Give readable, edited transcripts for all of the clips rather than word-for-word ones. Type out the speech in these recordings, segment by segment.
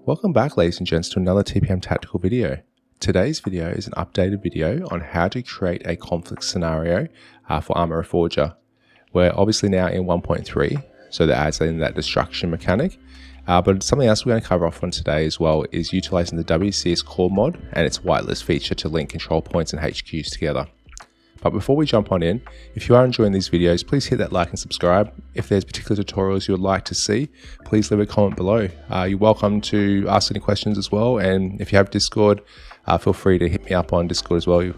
Welcome back, ladies and gents, to another TPM Tactical video. Today's video is an updated video on how to create a conflict scenario for Arma Reforger. We're obviously now in 1.3, so that adds in that destruction mechanic. But something else we're going to cover off on today as well is utilizing the WCS core mod and its whitelist feature to link control points and HQs together. But before we jump on in, if you are enjoying these videos, please hit that like and subscribe. If there's particular tutorials you would like to see, please leave a comment below. You're welcome to ask any questions as well. And if you have Discord, feel free to hit me up on Discord as well.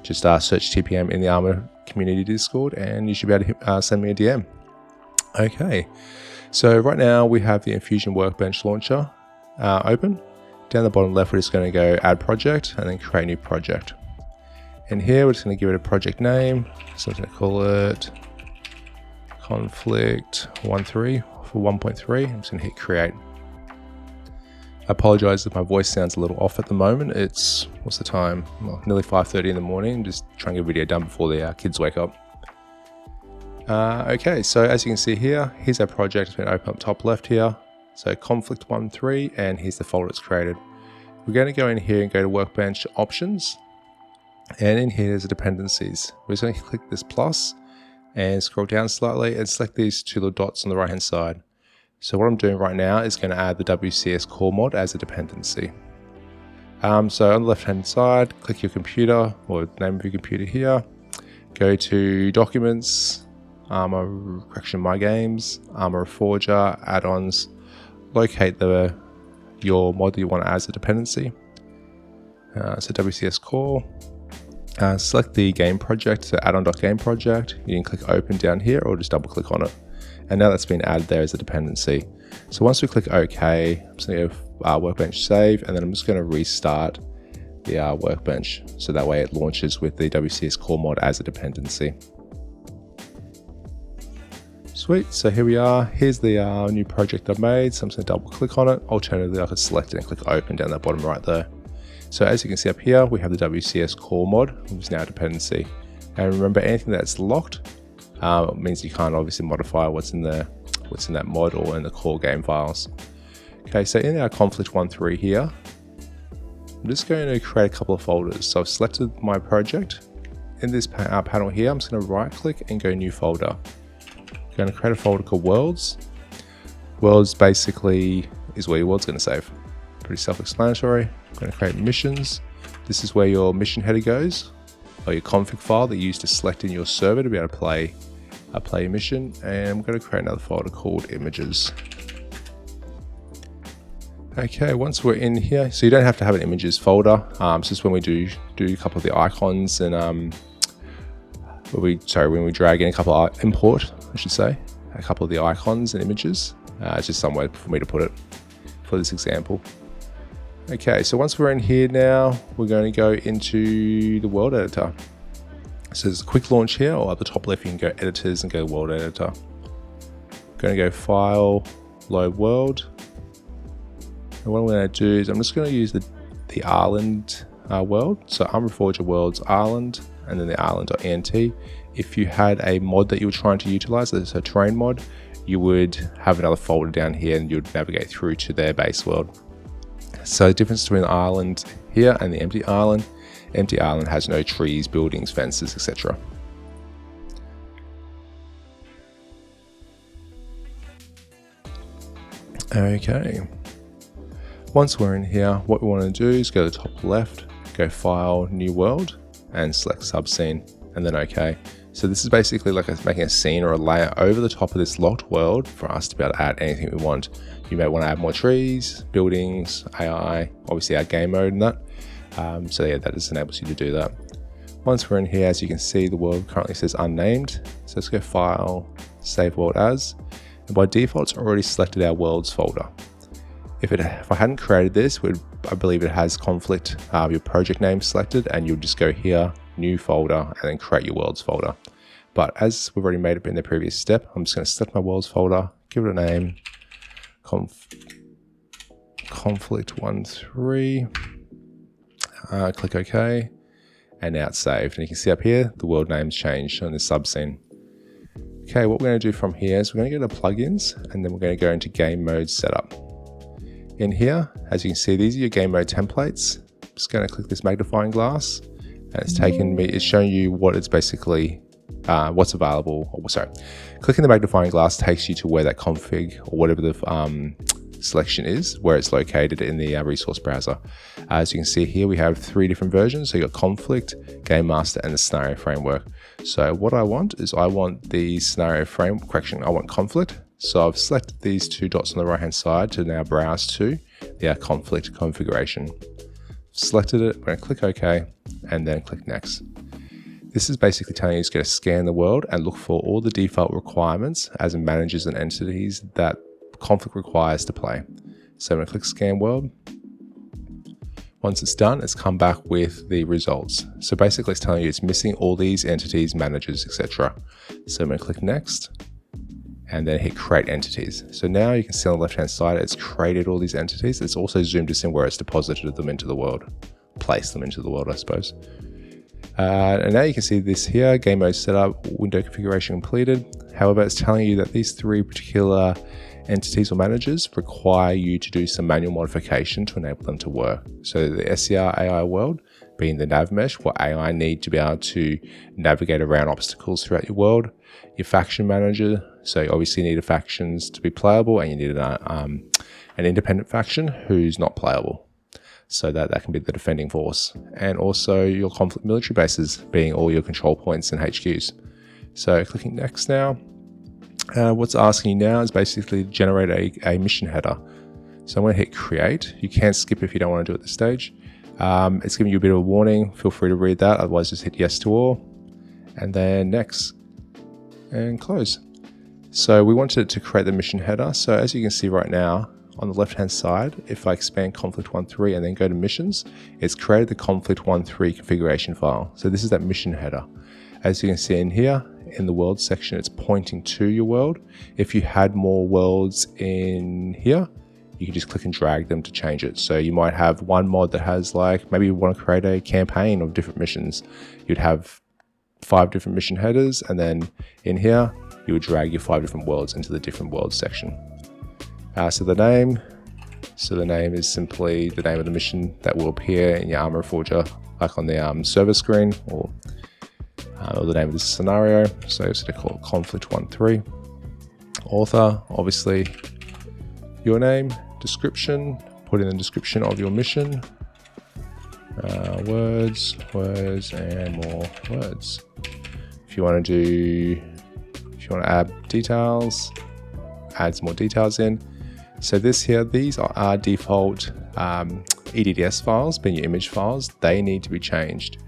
Just search TPM in the Arma community Discord and you should be able to send me a DM. Okay, so right now we have the Infusion Workbench launcher open. Down the bottom left, we're just going to go add project and then create a new project. And here we're just going to give it a project name. So I'm going to call it Conflict13 for 1.3. I'm just going to hit create. I apologize if my voice sounds a little off at the moment. It's, what's the time? Well, nearly 5:30 in the morning. Just trying to get a video done before the kids wake up. Okay, so as you can see here, here's our project. It's going to open up top left here. So Conflict13, and here's the folder it's created. We're going to go in here and go to Workbench Options. And in here, there's the dependencies. We're just going to click this plus and scroll down slightly and select these two little dots on the right hand side. So what I'm doing right now is going to add the WCS core mod as a dependency. So on the left hand side, click your computer or the name of your computer here. Go to Documents, My Games, Arma Reforger, Add-ons. Locate your mod that you want to add as a dependency. So WCS core. Select the game project, so add-on.game project. You can click open down here or just double click on it. And now that's been added there as a dependency. So once we click OK, I'm just going to go workbench save, and then I'm just going to restart the workbench. So that way it launches with the WCS core mod as a dependency. Sweet, so here we are. Here's the new project I've made. So I'm just going to double click on it. Alternatively, I could select it and click open down that bottom right there. So as you can see up here, we have the WCS core mod, which is now a dependency. And remember, anything that's locked means you can't obviously modify what's in that mod or in the core game files. Okay, so in our Conflict13 here, I'm just going to create a couple of folders. So I've selected my project. In this panel here, I'm just going to right click and go new folder. I'm going to create a folder called Worlds. Worlds basically is where your world's going to save. Pretty self-explanatory. I'm going to create missions. This is where your mission header goes, or your config file that you use to select in your server to be able to play a mission. And I'm going to create another folder called images. Okay, once we're in here, so you don't have to have an images folder. It's just when we do a couple of the icons and when we drag in a couple of import, I should say, a couple of the icons and images. It's just somewhere for me to put it for this example. Okay, so once we're in here now, we're going to go into the world editor. So there's a quick launch here, or at the top left, you can go editors and go world editor. I'm going to go file, load world. And what I'm going to do is I'm just going to use the Ireland world. So Arma Reforger worlds Ireland, and then the Ireland.ent. If you had a mod that you were trying to utilize, as a terrain mod, you would have another folder down here and you'd navigate through to their base world. So the difference between the island here and the empty island has no trees, buildings, fences, etc. Okay, once we're in here, what we want to do is go to the top left, go file, new world, and select subscene, and then okay. So this is basically like making a scene or a layer over the top of this locked world for us to be able to add anything we want. You may want to add more trees, buildings, AI, obviously add game mode and that. So yeah, that just enables you to do that. Once we're in here, as you can see, the world currently says unnamed. So let's go file, save world as, and by default, it's already selected our worlds folder. If I hadn't created this, I believe it has conflict, your project name selected, and you'll just go here, new folder, and then create your worlds folder. But as we've already made it in the previous step, I'm just going to select my worlds folder, give it a name, Conflict13, click OK, and now it's saved. And you can see up here, the world name's changed on this subscene. Okay, what we're going to do from here is we're going to go to plugins, and then we're going to go into game mode setup. In here, as you can see, these are your game mode templates. I'm just going to click this magnifying glass, and it's showing you what it's basically, what's available. Or, sorry, clicking the magnifying glass takes you to where that config or whatever the selection is, where it's located in the resource browser. As you can see here, we have 3 different versions. So you got Conflict, Game Master, and the Scenario Framework. So what I want is I want the scenario frame, I want Conflict. So I've selected these 2 dots on the right hand side to now browse to the Conflict configuration. Selected it, I'm going to click OK and then click Next. This is basically telling you it's going to scan the world and look for all the default requirements as in managers and entities that Conflict requires to play. So I'm going to click Scan World. Once it's done, it's come back with the results. So basically it's telling you it's missing all these entities, managers, etc. So I'm going to click Next and then hit Create Entities. So now you can see on the left hand side, it's created all these entities. It's also zoomed us in where it's deposited them into the world, placed them into the world, I suppose. And now you can see this here, game mode setup, window configuration completed. However, it's telling you that these 3 particular entities or managers require you to do some manual modification to enable them to work. So the SCR AI world being the nav mesh, what AI need to be able to navigate around obstacles throughout your world. Your faction manager, so you obviously need the factions to be playable, and you need an independent faction who's not playable. So that can be the defending force. And also your conflict military bases being all your control points and HQs. So clicking Next now. What's asking you now is basically generate a mission header. So I'm going to hit Create. You can skip if you don't want to do it at this stage. It's giving you a bit of a warning. Feel free to read that. Otherwise, just hit Yes to all. And then Next. And close. So we wanted it to create the mission header. So as you can see right now, on the left-hand side, if I expand Conflict 1.3 and then go to missions, it's created the Conflict 1.3 configuration file. So this is that mission header. As you can see in here, in the world section, it's pointing to your world. If you had more worlds in here, you can just click and drag them to change it. So you might have one mod that has like, maybe you want to create a campaign of different missions. You'd have 5 different mission headers, and then in here, you would drag your 5 different worlds into the different worlds section. So the name is simply the name of the mission that will appear in your Arma Reforger, like on the server screen, or the name of the scenario. So it's going to call it Conflict 1.3. Author, obviously, your name, description, put in the description of your mission, words, and more words. If you want to add details, add some more details in. So these are default EDDS files, being your image files. They need to be changed.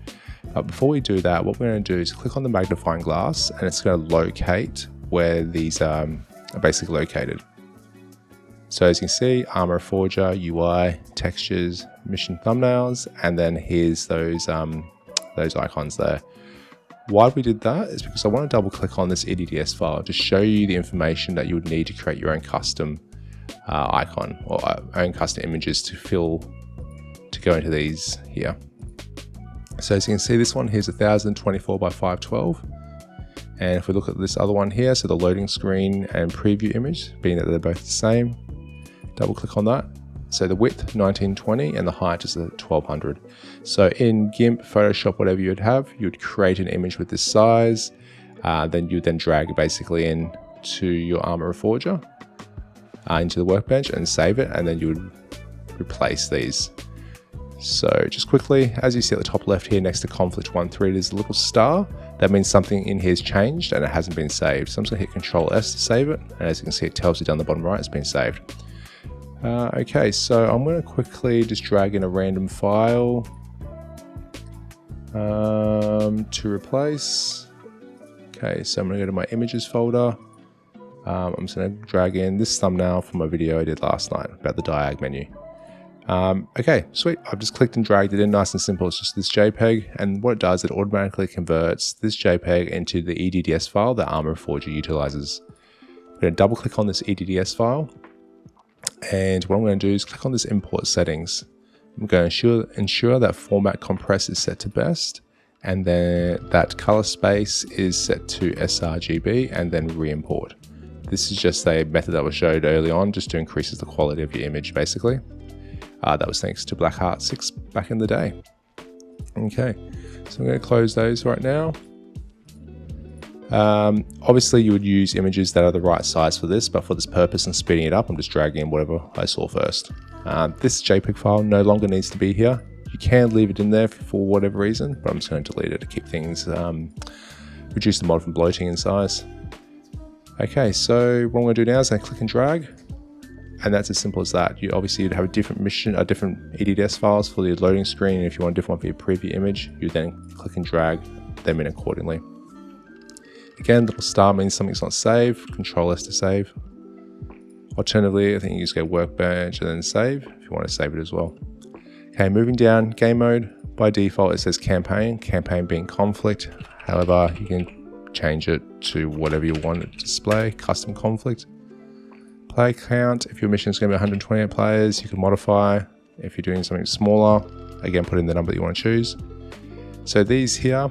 Before we do that, what we're going to do is click on the magnifying glass, and it's going to locate where these are basically located. So as you can see, Arma Reforger, UI, textures, mission thumbnails, and then here's those icons there. Why we did that is because I want to double click on this EDDS file to show you the information that you would need to create your own custom icon or own custom images to go into these here. So as you can see, this one here's 1024 by 512. And if we look at this other one here, so the loading screen and preview image, being that they're both the same, double click on that. So the width 1920 and the height is 1200. So in GIMP, Photoshop, whatever you'd have, you'd create an image with this size. Then you'd drag it basically into your Arma Reforger, into the workbench and save it. And then you would replace these. So just quickly, as you see at the top left here next to Conflict 1.3, there's a little star. That means something in here has changed and it hasn't been saved. So I'm just gonna hit Control S to save it. And as you can see, it tells you down the bottom right, it's been saved. Okay, so I'm gonna quickly just drag in a random file to replace. Okay, so I'm gonna go to my images folder. I'm just gonna drag in this thumbnail from my video I did last night about the diag menu. Okay, sweet. I've just clicked and dragged it in, nice and simple. It's just this JPEG, and what it does, it automatically converts this JPEG into the EDDS file that Arma Reforger utilizes. I'm going to double click on this EDDS file, and what I'm going to do is click on this import settings. I'm going to ensure that format compress is set to best, and then that color space is set to sRGB, and then re-import. This is just a method that was showed early on just to increase the quality of your image, basically. That was thanks to Blackheart 6 back in the day. Okay, so I'm going to close those right now. Obviously you would use images that are the right size for this, but for this purpose and speeding it up, I'm just dragging in whatever I saw first. This JPEG file no longer needs to be here. You can leave it in there for whatever reason, but I'm just going to delete it to keep things, reduce the mod from bloating in size. Okay, so what I'm going to do now is I'm going to click and drag, and that's as simple as that. You'd have a different different EDDS files for the loading screen, and if you want a different one for your preview image, you then click and drag them in accordingly. Again, little star means something's not saved, Control S to save. Alternatively, I think you just go Workbench and then save if you want to save it as well. Okay, moving down, game mode. By default, it says campaign being conflict. However, you can change it to whatever you want it to display, custom conflict. Player count, if your mission is going to be 128 players, you can modify. If you're doing something smaller, again, put in the number that you want to choose. So these here,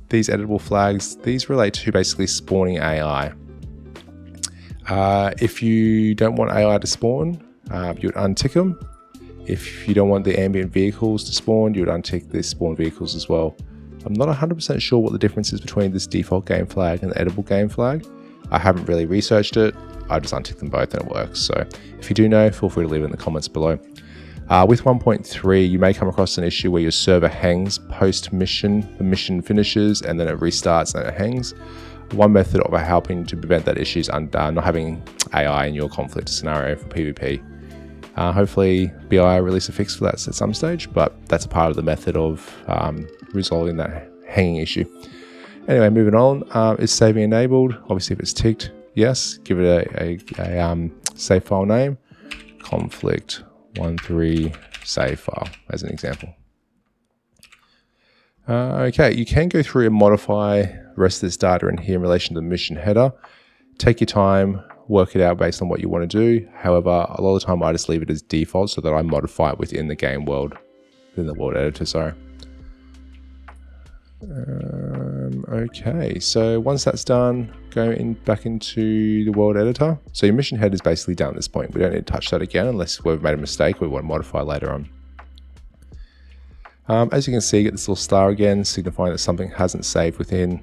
these editable flags, these relate to basically spawning AI. If you don't want AI to spawn, you would untick them. If you don't want the ambient vehicles to spawn, you would untick the spawn vehicles as well. I'm not 100% sure what the difference is between this default game flag and the editable game flag. I haven't really researched it. I just untick them both and it works. So if you do know, feel free to leave it in the comments below. With 1.3, you may come across an issue where your server hangs post-mission, the mission finishes and then it restarts and it hangs. One method of helping to prevent that issue is not having AI in your conflict scenario for PvP. Hopefully BI release a fix for that at some stage, but that's a part of the method of resolving that hanging issue. Anyway, moving on, is saving enabled? Obviously if it's ticked, yes, give it a save file name, conflict13 save file as an example. Okay, you can go through and modify the rest of this data in here in relation to the mission header. Take your time, work it out based on what you want to do. However, a lot of the time I just leave it as default so that I modify it within the game world, within the world editor, sorry. Okay, so once that's done, go back into the world editor. So your mission head is basically done at this point. We don't need to touch that again unless we've made a mistake we want to modify later on. As you can see, get this little star again, signifying that something hasn't saved within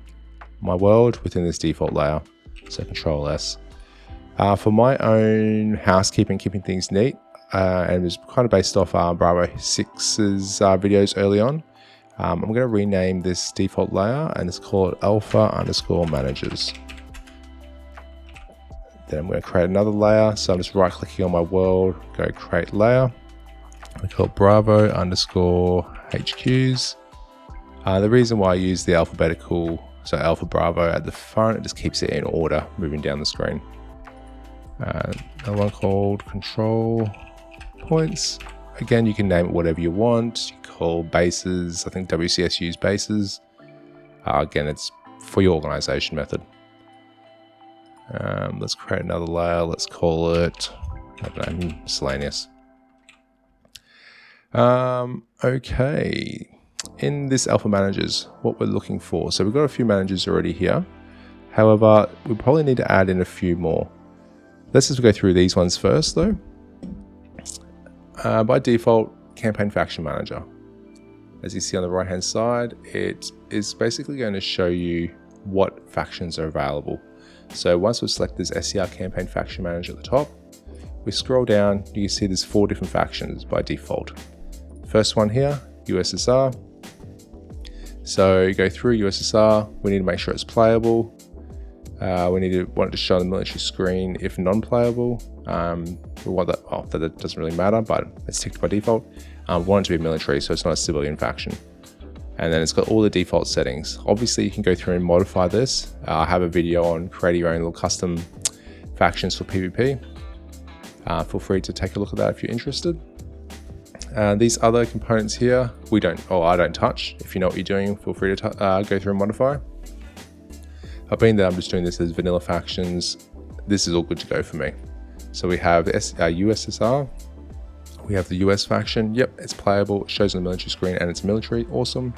my world, within this default layer. So Control S. For my own housekeeping, keeping things neat, and it was kind of based off Bravo 6's videos early on, I'm going to rename this default layer and it's called alpha_managers. Then I'm going to create another layer. So I'm just right clicking on my world, go create layer. We call it Bravo_HQs. The reason why I use the alphabetical, so Alpha Bravo at the front, it just keeps it in order moving down the screen. Another one called control points. Again, you can name it whatever you want. You call bases, I think WCS use bases. Again, it's for your organization method. Let's create another layer. Let's call it, I don't know, miscellaneous. Okay, in this alpha managers, what we're looking for. So we've got a few managers already here. However, we probably need to add in a few more. Let's just go through these ones first though. By default, campaign faction manager. As you see on the right hand side, it is basically going to show you what factions are available. So once we select this SCR campaign faction manager at the top, we scroll down, you can see there's 4 different factions by default. First one here, USSR. So you go through USSR, we need to make sure it's playable. We want it to show on the military screen if non-playable. We want that, oh, that doesn't really matter, but it's ticked by default. We want it to be military, so it's not a civilian faction. And then it's got all the default settings. Obviously, you can go through and modify this. I have a video on creating your own little custom factions for PvP. Feel free to take a look at that if you're interested. These other components here, I don't touch. If you know what you're doing, feel free to go through and modify. Being that I'm just doing this as vanilla factions, this is all good to go for me. So we have the USSR, we have the US faction. Yep, it's playable, it shows on the military screen and it's military, awesome.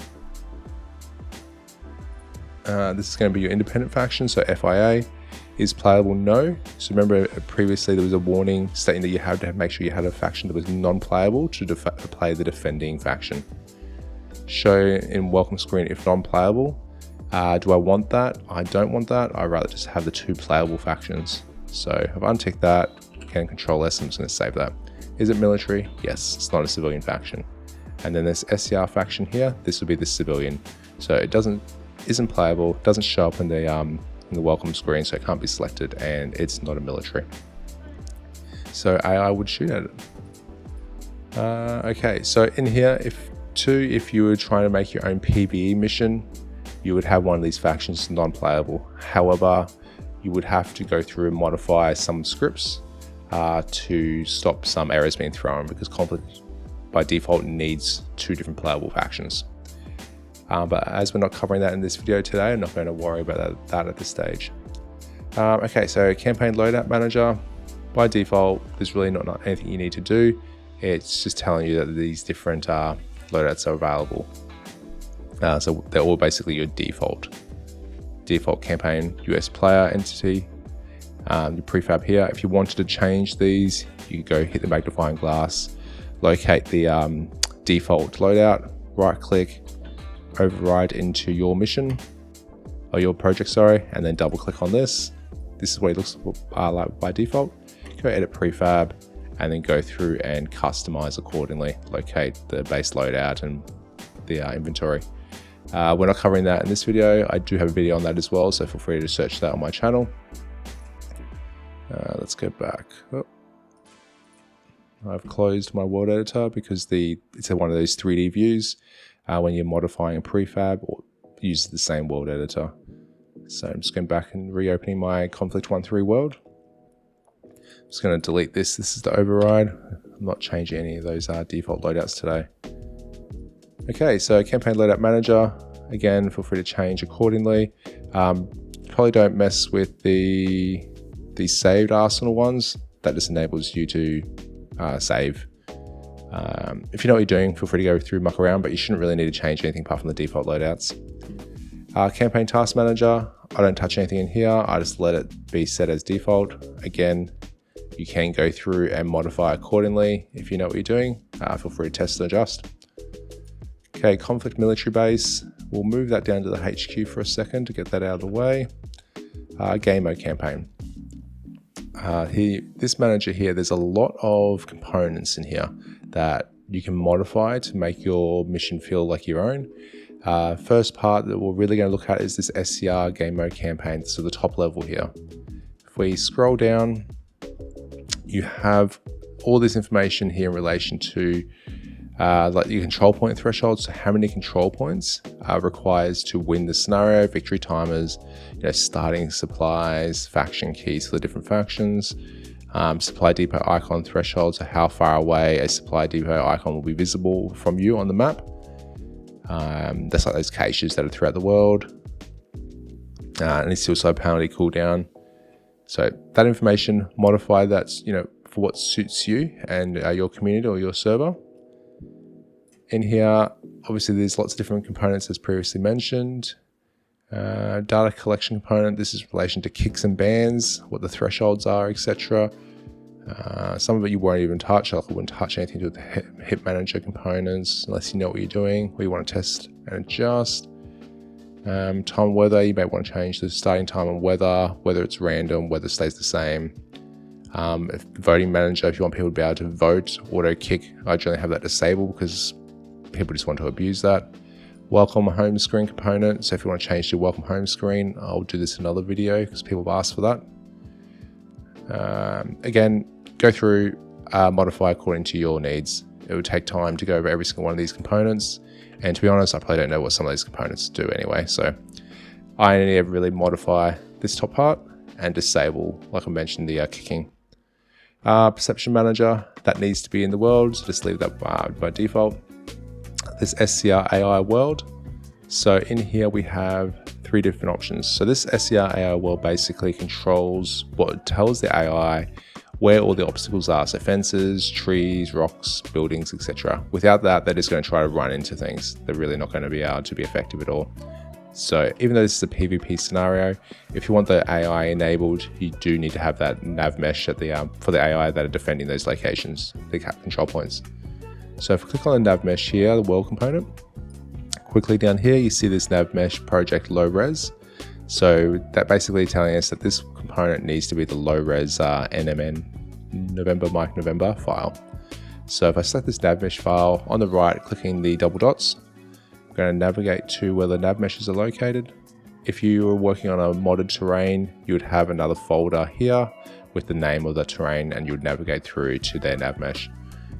This is going to be your independent faction, so FIA. Is playable? No. So remember previously there was a warning stating that you had to make sure you had a faction that was non-playable to play the defending faction. Show in welcome screen if non-playable. Do I want that? I don't want that. I'd rather just have the 2 playable factions. So I've unticked that, can control S, I'm just going to save that. Is it military? Yes, it's not a civilian faction. And then this SCR faction here, this would be the civilian. So it isn't playable, doesn't show up in the welcome screen, so it can't be selected, and it's not a military. So AI would shoot at it. Okay, so in here, if you were trying to make your own PvE mission, you would have one of these factions non-playable. However, you would have to go through and modify some scripts to stop some errors being thrown, because Conflcit by default needs 2 different playable factions. But as we're not covering that in this video today, I'm not going to worry about that at this stage. Okay, so campaign loadout manager, by default, there's really not anything you need to do. It's just telling you that these different loadouts are available. So they're all basically your default campaign US player entity. Your prefab here, if you wanted to change these, you could go hit the magnifying glass, locate the default loadout, right click, override into your mission, or your project, sorry, and then double click on this. This is what it looks like by default. Go edit prefab, and then go through and customize accordingly. Locate the base loadout and the inventory. We're not covering that in this video. I do have a video on that as well, so feel free to search that on my channel. Let's go back. Oh. I've closed my world editor because it's one of those 3D views. When you're modifying a prefab, or use the same world editor. So I'm just going back and reopening my Conflict 1.3 world. I'm just going to delete this. This is the override. I'm not changing any of those default loadouts today. Okay, so campaign loadout manager. Again, feel free to change accordingly. Probably don't mess with the saved arsenal ones. That just enables you to save. If you know what you're doing, feel free to go through, muck around, but you shouldn't really need to change anything apart from the default loadouts. Campaign task manager, I don't touch anything in here. I just let it be set as default. Again, you can go through and modify accordingly. If you know what you're doing, feel free to test and adjust. Okay, conflict military base. We'll move that down to the HQ for a second to get that out of the way. Game mode campaign. This manager here, there's a lot of components in here that you can modify to make your mission feel like your own. First part that we're really going to look at is this SCR game mode campaign, so the top level here. If we scroll down, you have all this information here in relation to like your control point thresholds, so how many control points requires to win the scenario, victory timers, starting supplies, faction keys for the different factions, supply depot icon thresholds, so how far away a supply depot icon will be visible from you on the map. That's like those caches that are throughout the world. And it's also penalty cooldown. So that information, modify that, for what suits you and your community or your server. In here, obviously there's lots of different components as previously mentioned. Data collection component, this is in relation to kicks and bans, what the thresholds are, etc. Some of it you won't even touch. I wouldn't touch anything to do with the hit manager components unless you know what you're doing, or you want to test and adjust. Time weather, you may want to change the starting time and weather, whether it's random, weather stays the same. If voting manager, if you want people to be able to vote, auto kick, I generally have that disabled because people just want to abuse that. Welcome home screen component, so if you want to change to welcome home screen, I'll do this in another video because people have asked for that. Again, go through, modify according to your needs. It would take time to go over every single one of these components, and to be honest, I probably don't know what some of these components do anyway, so I only ever really modify this top part and disable, like I mentioned, the kicking. Perception manager, that needs to be in the world, so just leave that by default. This SCR AI world. So in here we have 3 different options. So this SCR AI world basically controls what tells the AI where all the obstacles are. So fences, trees, rocks, buildings, etc. Without that, they're just going to try to run into things. They're really not going to be able to be effective at all. So even though this is a PvP scenario, if you want the AI enabled, you do need to have that nav mesh at the for the AI that are defending those locations, the control points. So if we click on the nav mesh here, the world component, quickly down here you see this nav mesh project low res. So that basically telling us that this component needs to be the low res NMN November Mike November file. So if I select this nav mesh file, on the right clicking the double dots, I'm going to navigate to where the nav meshes are located. If you were working on a modded terrain, you would have another folder here with the name of the terrain, and you would navigate through to their nav mesh.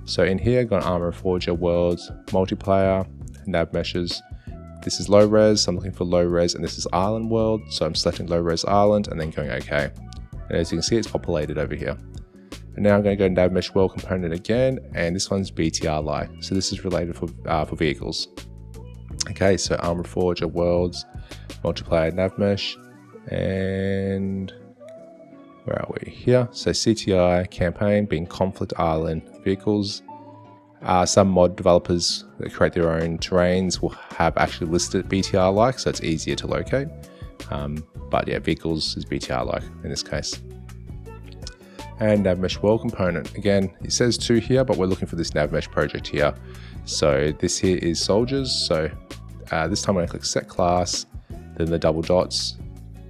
So in here, I've got Arma Reforger Worlds, Multiplayer, nav meshes. This is low res, so I'm looking for low res, and this is Island World. So I'm selecting low res Island and then going OK. And as you can see, it's populated over here. And now I'm going to go to nav mesh world component again, and this one's BTR like. So this is related for vehicles. Okay, so Arma Reforger Worlds, Multiplayer nav mesh, and where are we? Here. So CTI campaign being Conflict Island vehicles. Some mod developers that create their own terrains will have actually listed BTR like, so it's easier to locate. But yeah, vehicles is BTR like in this case. And nav mesh world component. Again, it says 2 here, but we're looking for this nav mesh project here. So this here is soldiers. So this time I'm going to click set class, then the double dots,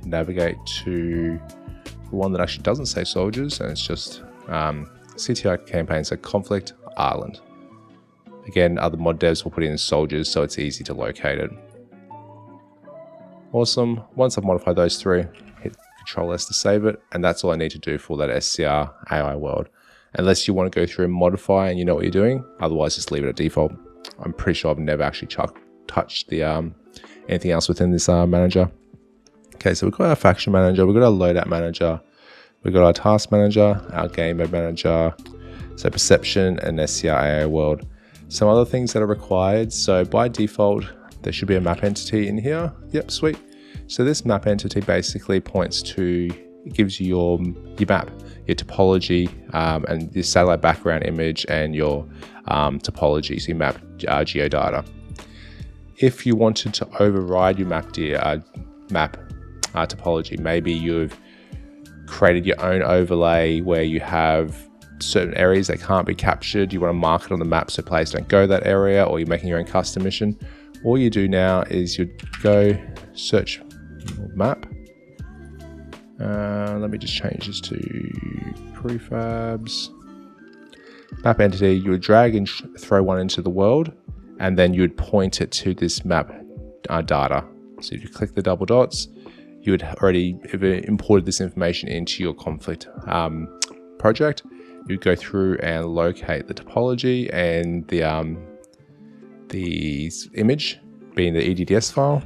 navigate to the one that actually doesn't say soldiers, and it's just CTI campaign, so Conflict Island. Again, other mod devs will put in soldiers, so it's easy to locate it. Awesome. Once I've modified those 3, hit Control S to save it, and that's all I need to do for that SCR AI world. Unless you want to go through and modify and you know what you're doing, otherwise just leave it at default. I'm pretty sure I've never actually touched the anything else within this manager. Okay, so we've got our faction manager, we've got our loadout manager, we've got our task manager, our game mode manager, so perception and SCR AI world. Some other things that are required. So by default, there should be a map entity in here. Yep, sweet. So this map entity basically points to, it gives you your map, your topology, and your satellite background image and your topology, so your map geodata. If you wanted to override your map topology, maybe you've created your own overlay where you have certain areas that can't be captured, you want to mark it on the map so players don't go that area, or you're making your own custom mission, all you do now is you go search map. Let me just change this to prefabs. Map entity, you would drag and throw one into the world, and then you would point it to this map data. So if you click the double dots, you would already have imported this information into your Conflict project. You'd go through and locate the topology and the image being the EDDS file,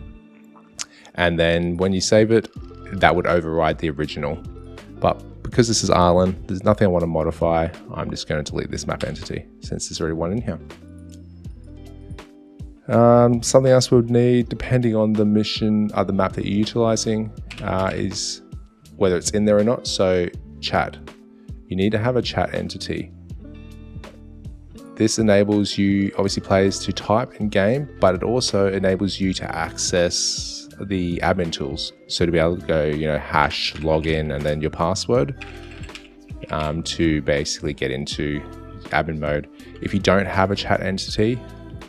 and then when you save it, that would override the original. But because this is Island, there's nothing I want to modify. I'm just going to delete this map entity since there's already one in here. Something else we would need, depending on the mission, the map that you're utilizing, is whether it's in there or not. So chat. You need to have a chat entity. This enables you, obviously, players to type in game, but it also enables you to access the admin tools. So to be able to go, hash, login, and then your password to basically get into admin mode. If you don't have a chat entity,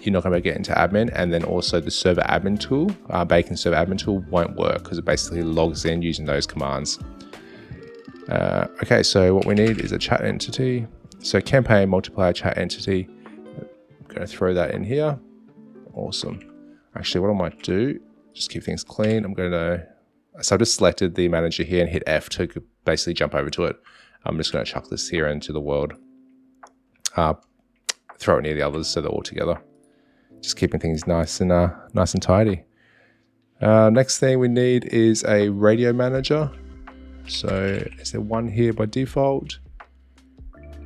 you're not going to get into admin, and then also the server admin tool, Bacon server admin tool, won't work because it basically logs in using those commands. Okay, so what we need is a chat entity. So campaign multiplayer chat entity. I'm going to throw that in here. Awesome. Actually, what I might do, just keep things clean. So I've just selected the manager here and hit F to basically jump over to it. I'm just going to chuck this here into the world. Throw it near the others so they're all together. Just keeping things nice and tidy. Next thing we need is a radio manager. So is there one here by default?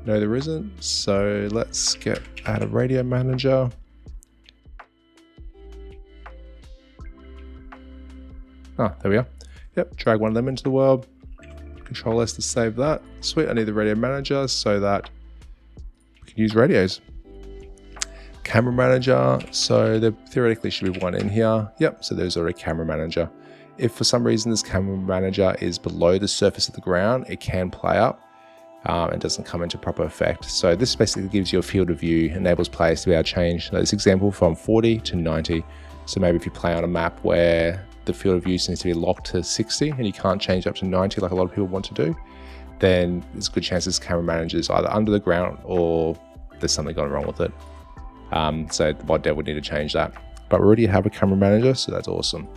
No, there isn't. So let's add a radio manager. There we are. Yep, drag one of them into the world. Control S to save that. Sweet, I need the radio manager so that we can use radios. Camera manager, so there theoretically should be one in here. Yep, so there's already camera manager. If for some reason this camera manager is below the surface of the ground, it can play up and doesn't come into proper effect. So this basically gives you a field of view, enables players to be able to change this example from 40 to 90. So maybe if you play on a map where the field of view seems to be locked to 60 and you can't change up to 90 like a lot of people want to do, then there's a good chance this camera manager is either under the ground or there's something going wrong with it. So the mod dev would need to change that. But we already have a camera manager, so that's awesome.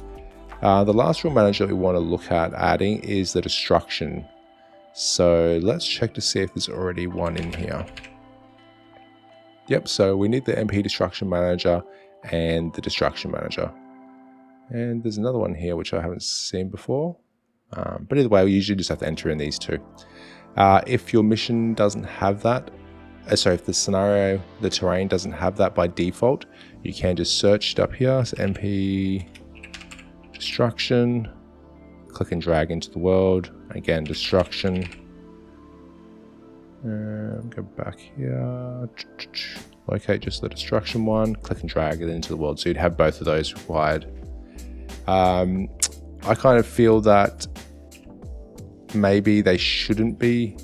The last rule manager we want to look at adding is the destruction. So let's check to see if there's already one in here. Yep, so we need the MP destruction manager and the destruction manager. And there's another one here which I haven't seen before. But either way, we usually just have to enter in these two. If your mission doesn't have that, if the scenario, the terrain doesn't have that by default, you can just search it up here. So MP destruction, click and drag into the world. Again, destruction. Go back here. Locate just the destruction one. Click and drag it into the world. So you'd have both of those required. I kind of feel that maybe they shouldn't be.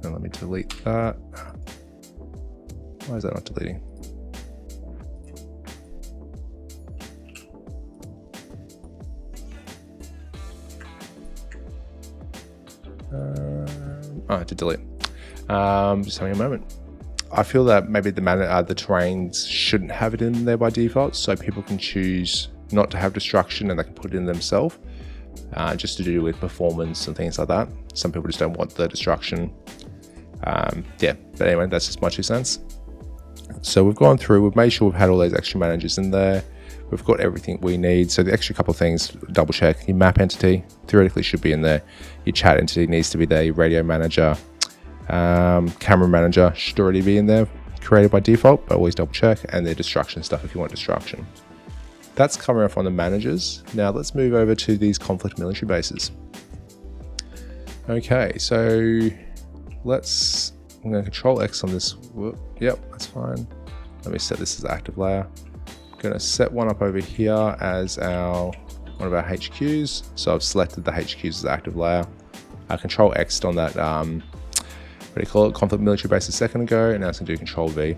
And let me delete that. Why is that not deleting? I had to delete. Just having a moment. I feel that maybe the terrains shouldn't have it in there by default, so people can choose not to have destruction and they can put it in themselves, just to do with performance and things like that. Some people just don't want the destruction. Yeah, but anyway, that's just my 2 cents. So we've gone through, we've made sure we've had all those extra managers in there. We've got everything we need. So the extra couple of things, double check. Your map entity theoretically should be in there. Your chat entity needs to be there. Your radio manager, camera manager should already be in there, created by default, but always double check. And the destruction stuff if you want destruction. That's covering off on the managers. Now let's move over to these conflict military bases. Okay, so I'm going to control X on this. Yep, that's fine. Let me set this as active layer. I'm going to set one up over here as one of our HQs. So I've selected the HQs as active layer. I control X on that, conflict military base a second ago, and now I can do control V.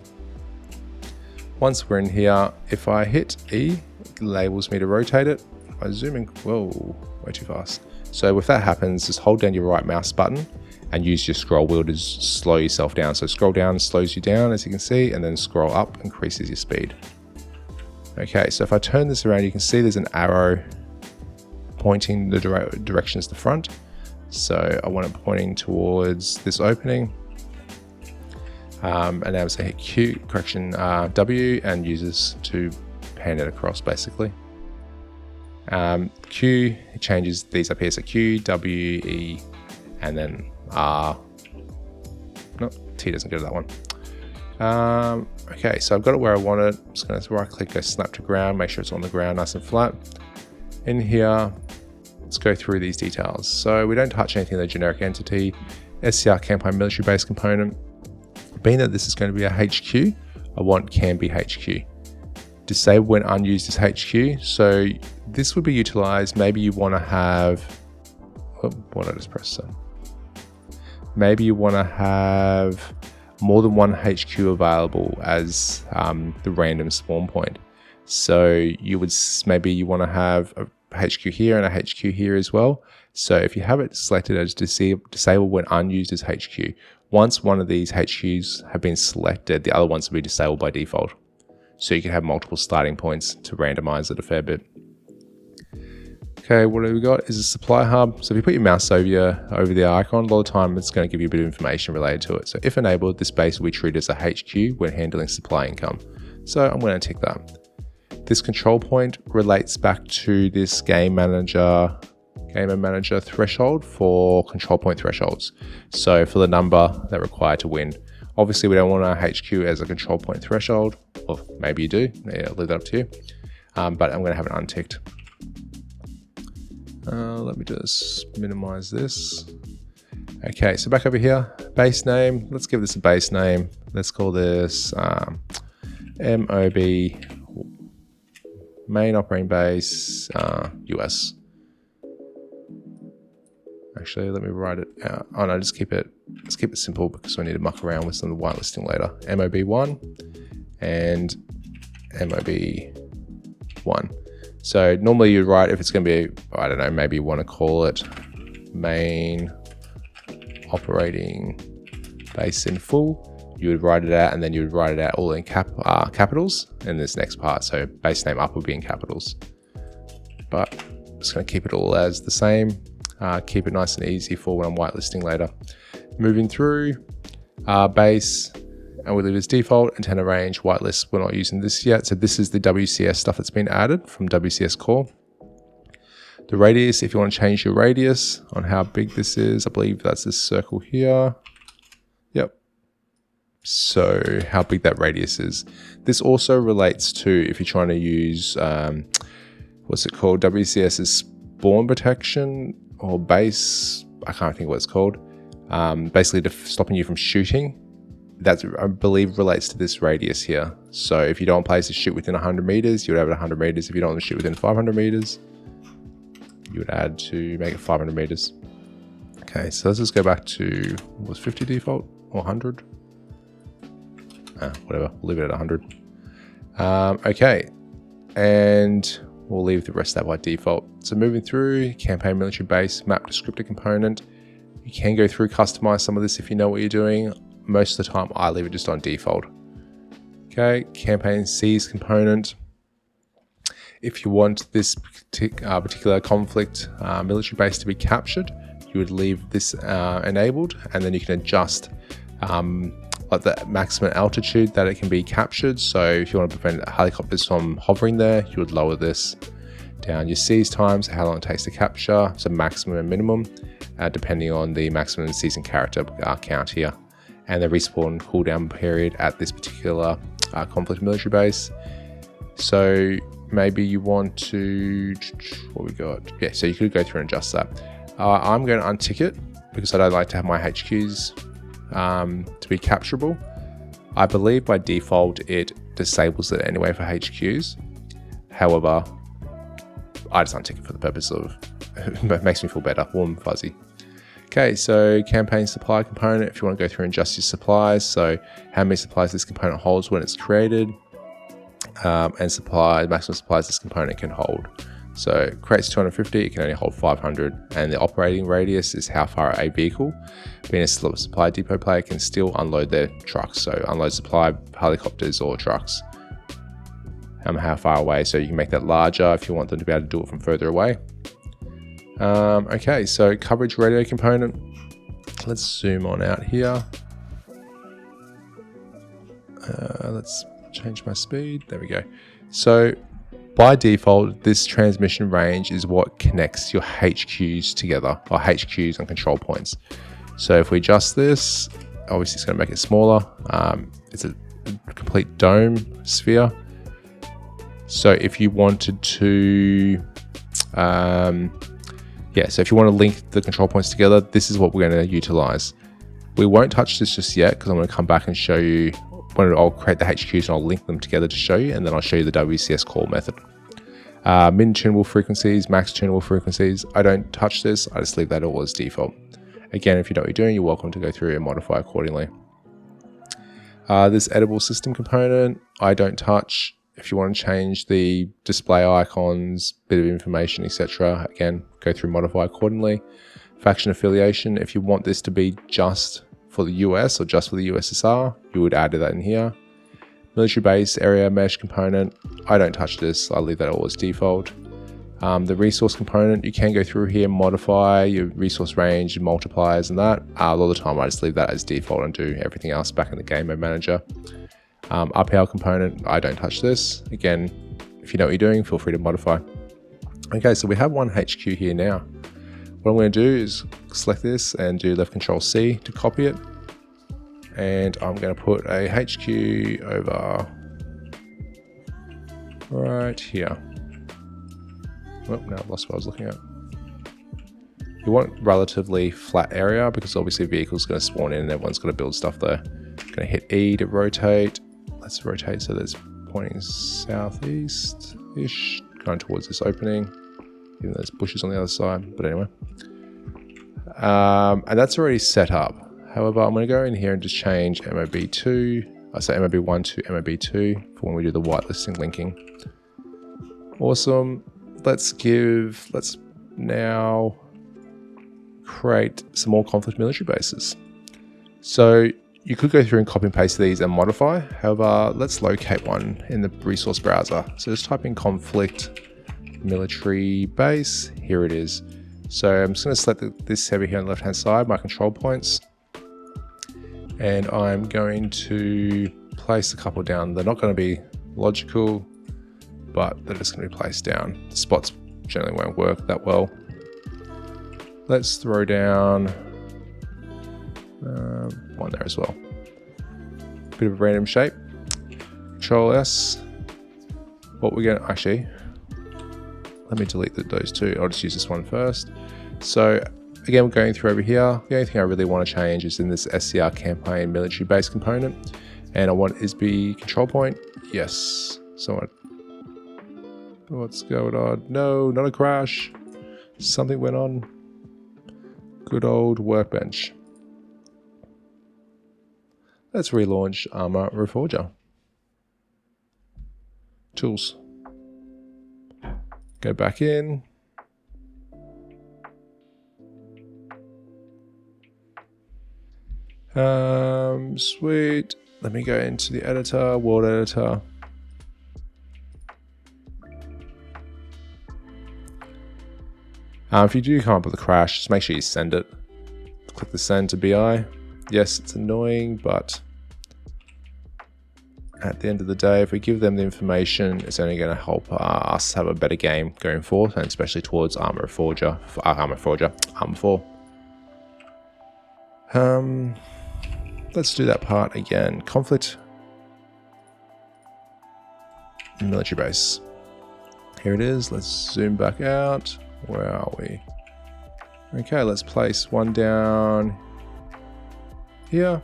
Once we're in here, if I hit E, it enables me to rotate it. If I zoom in, whoa, way too fast. So if that happens, just hold down your right mouse button and use your scroll wheel to slow yourself down. So scroll down slows you down, as you can see, and then scroll up increases your speed. Okay, so if I turn this around, you can see there's an arrow pointing the directions to the front. So I want it pointing towards this opening. And now so hit W and uses to pan it across basically. Q, it changes these up here, so Q, W, E, and then R. No, T doesn't go to that one. Okay, so I've got it where I want it. I'm just going to right click, go snap to ground, make sure it's on the ground nice and flat. In here, let's go through these details. So we don't touch anything in the generic entity. SCR campaign military base component. Being that this is going to be a HQ, I want can be HQ. Disable when unused is HQ. So this would be utilized. Maybe you want to have, what did I just press? So maybe you want to have more than one HQ available as the random spawn point. So you would maybe you want to have a HQ here and a HQ here as well. So if you have it selected as disable when unused as HQ, once one of these HQs have been selected, the other ones will be disabled by default. So you can have multiple starting points to randomize it a fair bit. Okay, what have we got is a supply hub. So if you put your mouse over the icon, a lot of the time it's going to give you a bit of information related to it. So if enabled, this base will be treated as a HQ when handling supply income. So I'm going to tick that. This control point relates back to this gamer manager threshold for control point thresholds. So for the number they're required to win. Obviously we don't want our HQ as a control point threshold, or maybe you do, yeah, I'll leave that up to you. But I'm going to have it unticked. Let me just minimize this. Okay, so back over here, base name. Let's give this a base name. Let's call this MOB main operating base US. Actually, let me write it out. Oh no, let's keep it simple because we need to muck around with some of the whitelisting later. MOB1 and MOB1. So normally you'd write, if it's going to be, I don't know, maybe you want to call it main operating base in full, you would write it out, and then you would write it out all in capitals in this next part. So base name up would be in capitals, but I'm just going to keep it all as the same. Keep it nice and easy for when I'm whitelisting later. Moving through base, and we leave as default. Antenna range, whitelist, we're not using this yet. So this is the WCS stuff that's been added from WCS Core. The radius, if you want to change your radius on how big this is, I believe that's this circle here. Yep. So how big that radius is. This also relates to if you're trying to use, what's it called? WCS's spawn protection or base. I can't think what it's called. Basically stopping you from shooting. That, I believe, relates to this radius here. So if you don't want players to shoot within 100 meters, you would have it 100 meters. If you don't want to shoot within 500 meters, you would add to make it 500 meters. Okay, so let's just go back to, was 50 default or 100? Whatever, we'll leave it at 100. Okay, and we'll leave the rest of that by default. So moving through, campaign military base, map descriptor component. You can go through, customize some of this if you know what you're doing. Most of the time, I leave it just on default. Okay, campaign C's component. If you want this particular conflict military base to be captured, you would leave this enabled, and then you can adjust like the maximum altitude that it can be captured. So if you want to prevent helicopters from hovering there, you would lower this down. Your seize times, how long it takes to capture, so maximum and minimum, depending on the maximum season character count here, and the respawn cooldown period at this particular conflict military base. So maybe you want to, what we got? Yeah, so you could go through and adjust that. I'm going to untick it because I don't like to have my HQs to be capturable. I believe by default it disables it anyway for HQs. However, I just untick it for the purpose of, it makes me feel better, warm and fuzzy. Okay, so campaign supply component, if you want to go through and adjust your supplies, so how many supplies this component holds when it's created, and maximum supplies this component can hold. So it creates 250, it can only hold 500, and the operating radius is how far a vehicle, being a supply depot player, can still unload their trucks. So unload supply helicopters or trucks. How far away, so you can make that larger if you want them to be able to do it from further away. Okay, so coverage radio component. Let's zoom on out here. Let's change my speed. There we go. So by default, this transmission range is what connects your HQs together, or HQs and control points. So if we adjust this, obviously it's going to make it smaller. It's a complete dome sphere. So if you wanted to, so if you want to link the control points together, this is what we're going to utilize. We won't touch this just yet because I'm going to come back and show you when I'll create the HQs and I'll link them together to show you, and then I'll show you the WCS call method. Min tunable frequencies, max tunable frequencies. I don't touch this. I just leave that all as default. Again, if you know what you're doing, you're welcome to go through and modify accordingly. This edible system component, I don't touch. If you want to change the display icons, bit of information, etc., again, go through, modify accordingly. Faction affiliation, if you want this to be just for the US or just for the USSR, you would add that in here. Military base area mesh component, I don't touch this, I'll leave that all as default. The resource component, you can go through here, modify your resource range, multipliers and that. A lot of the time I just leave that as default and do everything else back in the game mode manager. Uphill component, I don't touch this. Again, if you know what you're doing, feel free to modify. Okay, so we have one HQ here now. What I'm going to do is select this and do left control C to copy it. And I'm going to put a HQ over right here. Oh, now I've lost what I was looking at. You want relatively flat area because obviously vehicles going to spawn in and everyone's going to build stuff there. Going to hit E to rotate. let's rotate so that's pointing southeast-ish, going towards this opening, even though there's bushes on the other side, but anyway. And that's already set up. However, I'm going to go in here and just change MOB2, I say MOB1 to MOB2 for when we do the whitelisting linking. Awesome. Let's now create some more conflict military bases. So you could go through and copy and paste these and modify. However, let's locate one in the resource browser. So just type in conflict military base. Here it is. So I'm just going to select this over here on the left hand side, my control points. And I'm going to place a couple down. They're not going to be logical, but they're just going to be placed down. The spots generally won't work that well. Let's throw down one there as well. Bit of a random shape. Control S. What we're going to actually, let me delete those two. I'll just use this one first. So again, we're going through over here. The only thing I really want to change is in this SCR campaign military base component, and I want ISB control point. Yes. So what's going on? No, not a crash. Something went on. Good old workbench. Let's relaunch Arma Reforger. Tools. Go back in. Sweet. Let me go into the editor, world editor. If you do come up with a crash, just make sure you send it. Click the send to BI. Yes, it's annoying, but at the end of the day, if we give them the information, it's only going to help us have a better game going forward, and especially towards Arma Reforger, Arma 4. Let's do that part again. Conflict military base. Here it is. Let's zoom back out. Where are we? Okay, let's place one down here.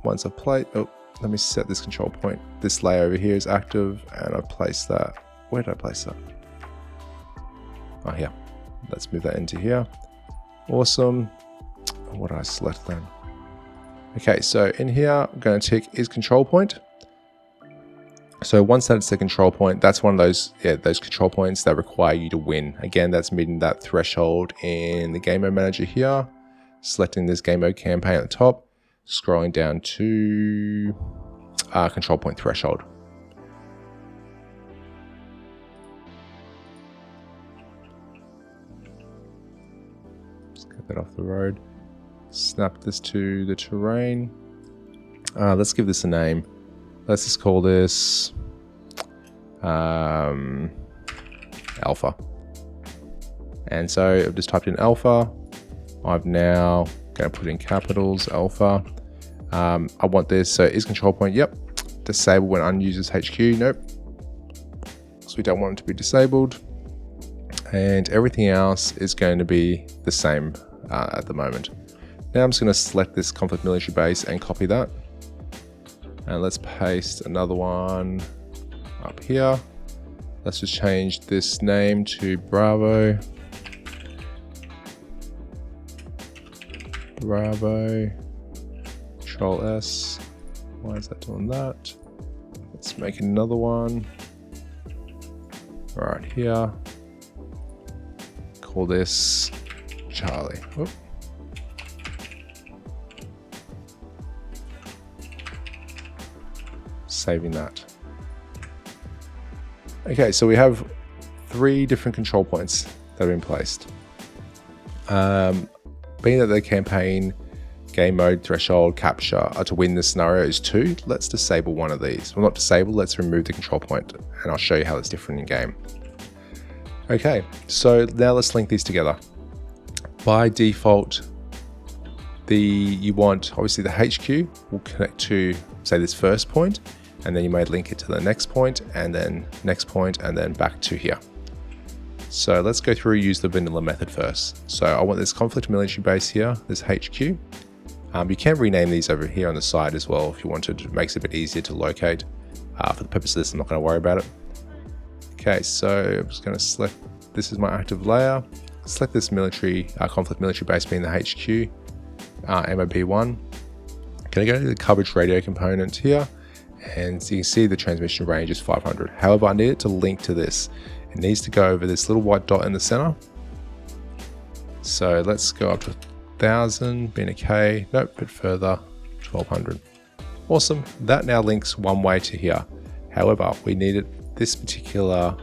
Once I play, oh, let me set this control point. This layer over here is active, and I place that. Where did I place that? Oh, here. Let's move that into here. Awesome. What did I select then? Okay, so in here, I'm going to tick is control point. So once that's the control point, that's one of those, those control points that require you to win. Again, that's meeting that threshold in the game mode manager here. Selecting this game mode campaign at the top, scrolling down to control point threshold. Let's get that off the road. Snap this to the terrain. Let's give this a name. Let's just call this alpha. And so I've just typed in alpha. I've now going to put in capitals alpha. I want this, so is control point, yep. Disable when unuses HQ, nope. So we don't want it to be disabled. And everything else is going to be the same at the moment. Now I'm just going to select this conflict military base and copy that. And let's paste another one up here. Let's just change this name to Bravo. Bravo. Control S. Why is that doing that? Let's make another one. Right here. Call this Charlie. Oop. Saving that. Okay, so we have 3 different control points that have been placed. Being that the campaign, game mode, threshold, capture are to win this scenario is 2, let's disable one of these. Well, not disable, let's remove the control point, and I'll show you how it's different in game. Okay, so now let's link these together. By default, you want, obviously the HQ will connect to, say, this first point, and then you may link it to the next point, and then next point, and then back to here. So let's go through and use the vanilla method first. So I want this conflict military base here, this HQ. You can rename these over here on the side as well if you wanted. It makes it a bit easier to locate. For the purpose of this, I'm not going to worry about it. Okay, so I'm just going to select, this is my active layer. Select this military, conflict military base being the HQ, MOB1. Going to go to the coverage radio component here, and so you can see the transmission range is 500. However, I need it to link to this. It needs to go over this little white dot in the center. So let's go up to 1000, being a K, nope, a bit further, 1200. Awesome, that now links one way to here. However, we needed this particular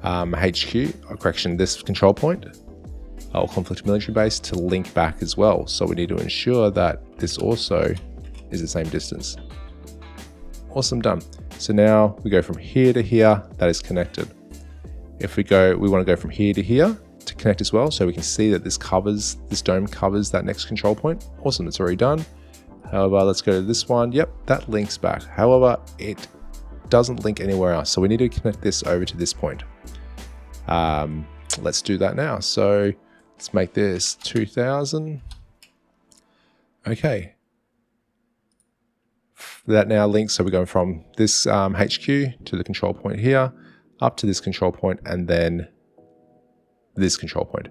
this control point, or conflict military base, to link back as well. So we need to ensure that this also is the same distance. Awesome, done. So now we go from here to here, that is connected. If we want to go from here to here to connect as well, so we can see that this dome covers that next control point. Awesome, it's already done. However, let's go to this one. Yep, that links back. However, it doesn't link anywhere else. So we need to connect this over to this point. Let's do that now. So let's make this 2000. Okay. That now links. So we're going from this HQ to the control point here, up to this control point, and then this control point.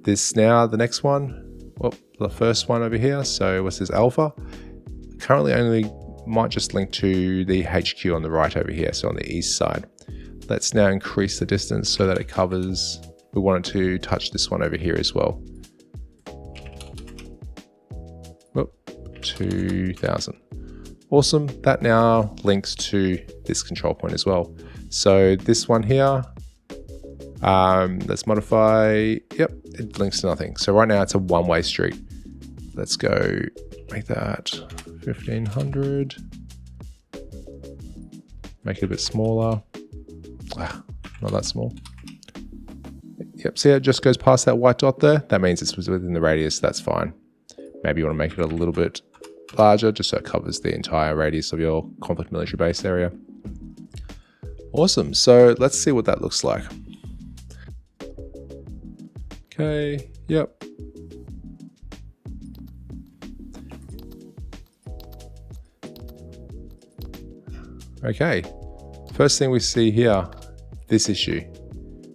This now, the next one, well, the first one over here. So what's this, alpha? Currently only might just link to the HQ on the right over here, so on the east side. Let's now increase the distance so that it covers, we want it to touch this one over here as well. Whoop, 2000. Awesome, that now links to this control point as well. So this one here, let's modify, yep, it links to nothing. So right now it's a one-way street. Let's go make that 1500. Make it a bit smaller. Not that small. Yep, see, it just goes past that white dot there. That means it's within the radius, that's fine. Maybe you want to make it a little bit larger, just so it covers the entire radius of your conflict military base area. Awesome, so let's see what that looks like. Okay, yep. Okay, first thing we see here, this issue,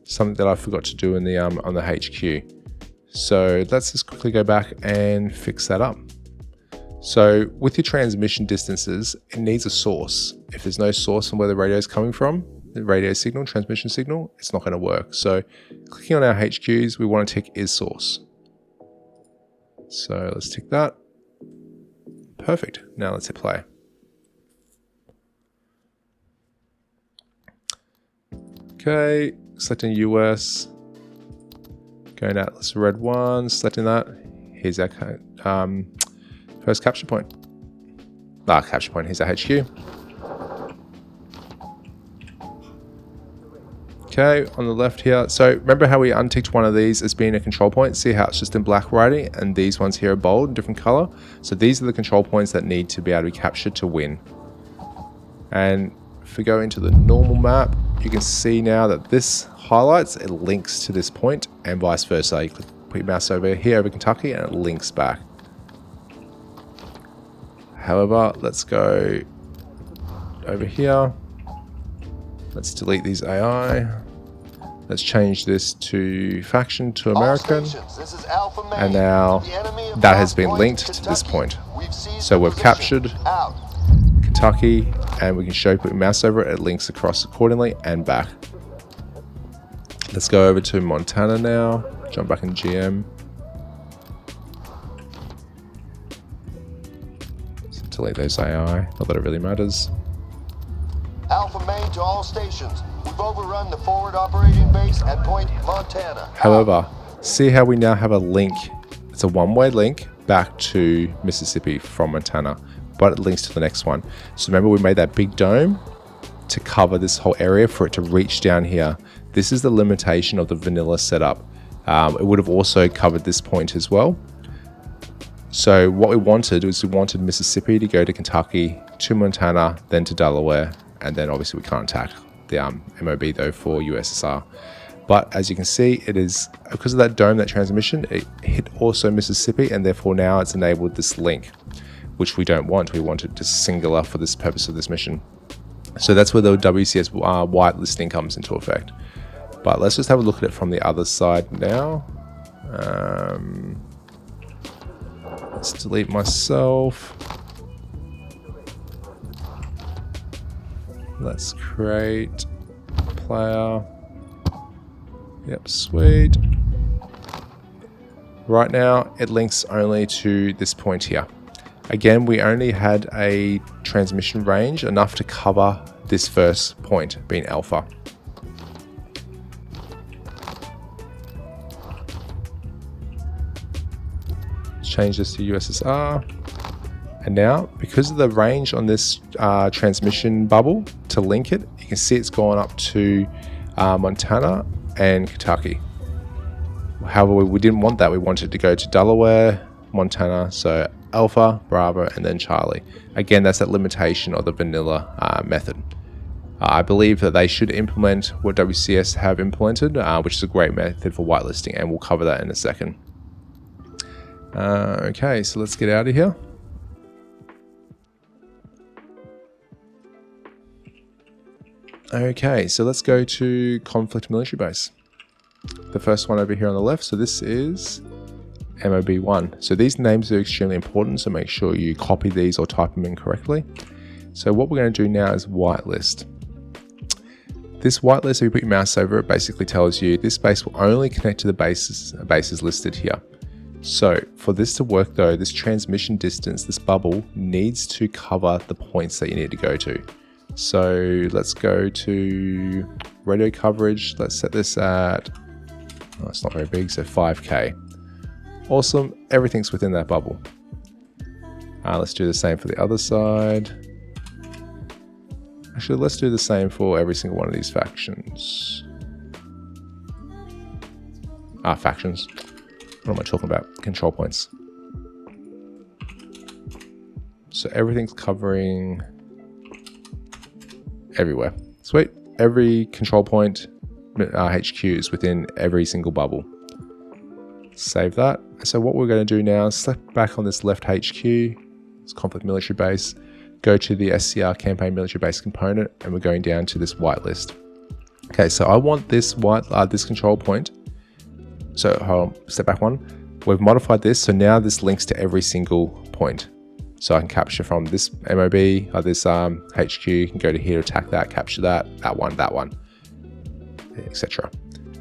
something that I forgot to do in the on the HQ. So let's just quickly go back and fix that up. So with your transmission distances, it needs a source. If there's no source from where the radio is coming from, the radio signal, transmission signal, it's not going to work. So clicking on our HQs, we want to tick is source. So let's tick that. Perfect. Now let's hit play. Okay, selecting US, going out, let's red one, selecting that. Here's our first capture point. Capture point, here's our HQ. Okay, on the left here, so remember how we unticked one of these as being a control point? See how it's just in black writing, and these ones here are bold, different color. So these are the control points that need to be able to be captured to win. And if we go into the normal map, you can see now that this highlights, it links to this point, and vice versa. You put your mouse over here over Kentucky and it links back. However, let's go over here. Let's delete these AI. Let's change this to faction to American. And now that has been linked to this point. So we've captured Kentucky, and we can show, put your mouse over it, it links across accordingly and back. Let's go over to Montana now, jump back in GM. So delete those AI, not that it really matters. Alpha Main to all stations. We've overrun the forward operating base at Point Montana. However, see how we now have a link. It's a one-way link back to Mississippi from Montana, but it links to the next one. So remember, we made that big dome to cover this whole area for it to reach down here. This is the limitation of the vanilla setup. It would have also covered this point as well. So what we wanted was we wanted Mississippi to go to Kentucky, to Montana, then to Delaware, and then obviously we can't attack the MOB though for USSR. But as you can see, it is because of that dome, that transmission, it hit also Mississippi, and therefore now it's enabled this link, which we don't want. We want it just singular for this purpose of this mission. So that's where the WCS White Listing comes into effect. But let's just have a look at it from the other side now. Let's delete myself. Let's create player. Yep, sweet. Right now, it links only to this point here. Again, we only had a transmission range enough to cover this first point, being alpha. Let's change this to USSR. And now, because of the range on this transmission bubble to link it, you can see it's gone up to Montana and Kentucky. However, we didn't want that. We wanted to go to Delaware, Montana, so Alpha, Bravo, and then Charlie. Again, that's that limitation of the vanilla method. I believe that they should implement what WCS have implemented, which is a great method for whitelisting, and we'll cover that in a second. Okay, so let's get out of here. Okay, so let's go to Conflict Military Base. The first one over here on the left, so this is MOB1. So these names are extremely important, so make sure you copy these or type them in correctly. So what we're going to do now is whitelist. This whitelist, if you put your mouse over it, basically tells you this base will only connect to the bases listed here. So for this to work though, this transmission distance, this bubble, needs to cover the points that you need to go to. So let's go to radio coverage. Let's set this at, oh, it's not very big, so 5K. Awesome, everything's within that bubble. Let's do the same for the other side. Actually, let's do the same for every single one of these factions. Factions. What am I talking about? Control points. So everything's covering everywhere. Sweet. Every control point HQ is within every single bubble. Save that. So what we're going to do now is select back on this left HQ, it's Conflict Military Base, go to the SCR Campaign Military Base component, and we're going down to this whitelist. Okay, so I want this this control point. So hold on, step back one. We've modified this, so now this links to every single point. So I can capture from this MOB, this HQ, you can go to here, attack that, capture that one, etc.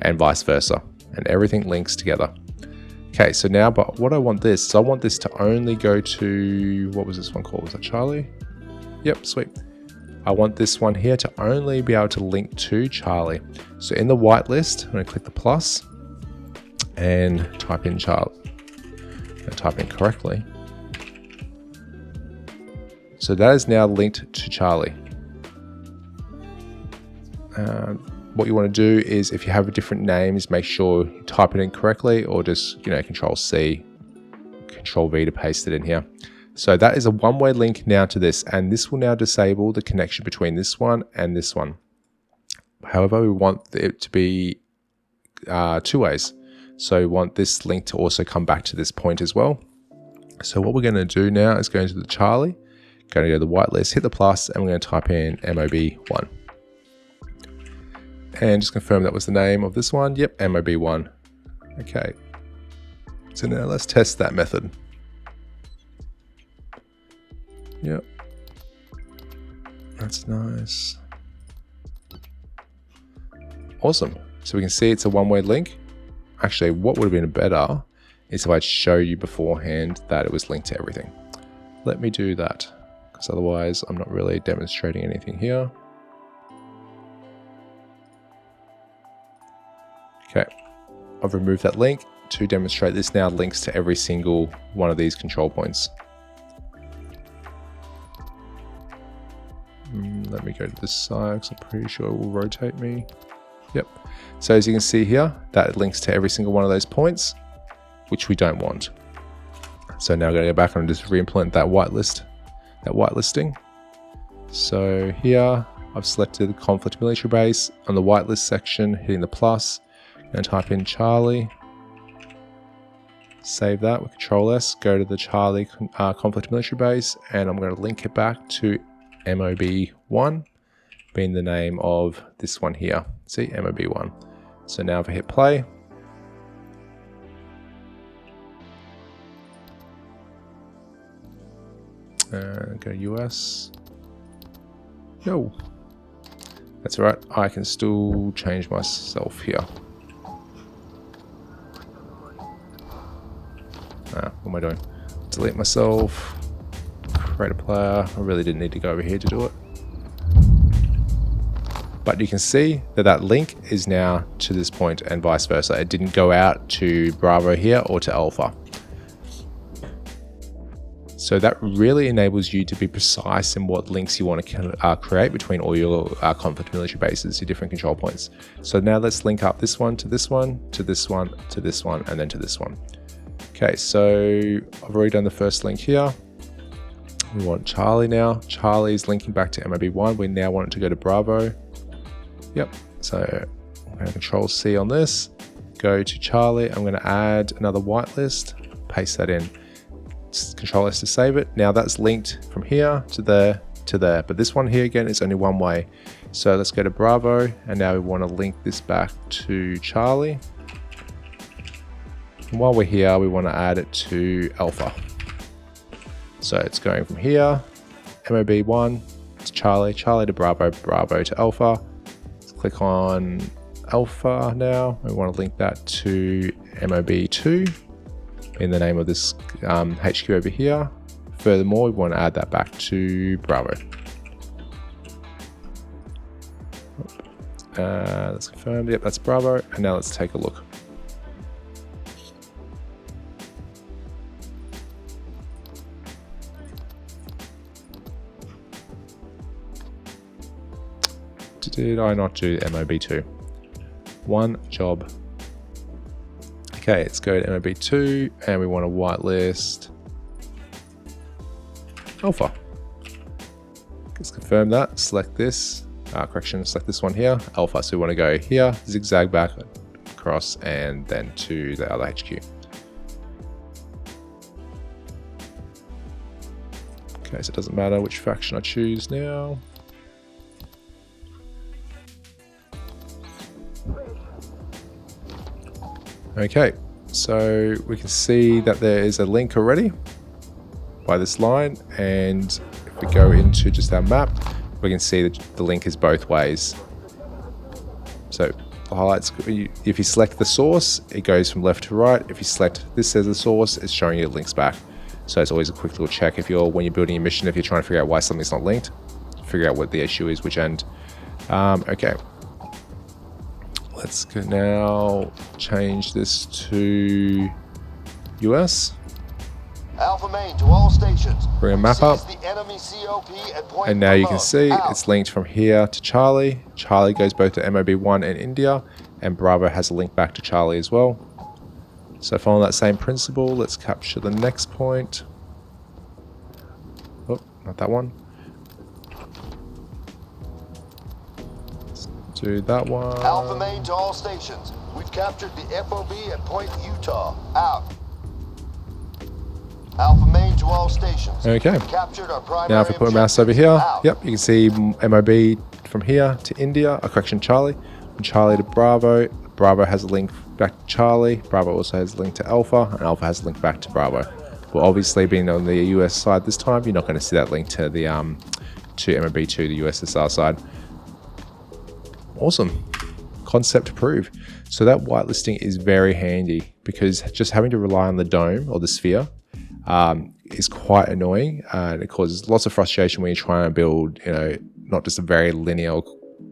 And vice versa. And everything links together. Okay, so now, but what I want this, so I want this to only go to, what was this one called? Was that Charlie? Yep, sweet. I want this one here to only be able to link to Charlie. So in the whitelist, I'm going to click the plus and type in Charlie. Type in correctly. So that is now linked to Charlie. What you want to do is, if you have different names, make sure you type it in correctly, or just, Control C, Control V to paste it in here. So that is a one-way link now to this, and this will now disable the connection between this one and this one. However, we want it to be two ways. So we want this link to also come back to this point as well. So what we're going to do now is go into the Charlie, going to go to the whitelist, hit the plus, and we're going to type in MOB1. And just confirm that was the name of this one. Yep, MOB1. Okay. So now let's test that method. Yep. That's nice. Awesome. So we can see it's a one-way link. Actually, what would have been better is if I'd show you beforehand that it was linked to everything. Let me do that, because otherwise I'm not really demonstrating anything here. Okay, I've removed that link to demonstrate this now links to every single one of these control points. Let me go to this side, because I'm pretty sure it will rotate me. Yep. So as you can see here, that links to every single one of those points, which we don't want. So now I'm going to go back and just re-implement that whitelisting. So here I've selected Conflict Military Base on the whitelist section, hitting the plus. and type in Charlie. Save that with Control S, go to the Charlie conflict military base, and I'm going to link it back to MOB1, being the name of this one here. See, MOB1. So now if I hit play, go US. No, that's all right. I can still change myself here. What am I doing? Delete myself. Create a player. I really didn't need to go over here to do it. But you can see that that link is now to this point and vice versa. It didn't go out to Bravo here or to Alpha. So that really enables you to be precise in what links you want to create between all your conflict military bases, your different control points. So now let's link up this one to this one, to this one, to this one, and then to this one. Okay, so I've already done the first link here. We want Charlie now. Charlie is linking back to MOB1. We now want it to go to Bravo. Yep, so I'm going to Control C on this. Go to Charlie. I'm going to add another whitelist. Paste that in. Control S to save it. Now that's linked from here to there to there. But this one here again is only one way. So let's go to Bravo. And now we want to link this back to Charlie. And while we're here, we want to add it to Alpha. So it's going from here, MOB1 to Charlie, Charlie to Bravo, Bravo to Alpha. Let's click on Alpha now. We want to link that to MOB2 in the name of this HQ over here. Furthermore, we want to add that back to Bravo. Let's confirm, yep, that's Bravo. And now let's take a look. Did I not do MOB2? One job. Okay, let's go to MOB2 and we want to whitelist Alpha. Let's confirm that. Select this. Select this one here, Alpha. So we want to go here, zigzag back across, and then to the other HQ. Okay, so it doesn't matter which faction I choose now. Okay, so we can see that there is a link already by this line, and if we go into just our map, we can see that the link is both ways. So the highlights, if you select the source, it goes from left to right. If you select this as a source, it's showing you the links back. So it's always a quick little check when you're building a mission, if you're trying to figure out why something's not linked, figure out what the issue is, which end. Okay. Let's go now change this to US. Alpha main to all stations. Bring a map up. The enemy COP at point and now you can Ramon. see Out. it's linked from here to Charlie. Charlie goes both to MOB1 and India, and Bravo has a link back to Charlie as well. So following that same principle, let's capture the next point. Oh, not that one. Do that one. Alpha main to all stations. We've captured the FOB at Point Utah. Out. Alpha main to all stations. Okay. We've captured our primary Now if I put a mouse over here, yep, you can see MOB from here to India, Charlie. From Charlie to Bravo. Bravo has a link back to Charlie. Bravo also has a link to Alpha, and Alpha has a link back to Bravo. Well, obviously being on the US side this time, you're not going to see that link to the to MOB2, the USSR side. Awesome. Concept approved. So that whitelisting is very handy, because just having to rely on the dome or the sphere is quite annoying, and it causes lots of frustration when you're trying to build, not just a very linear,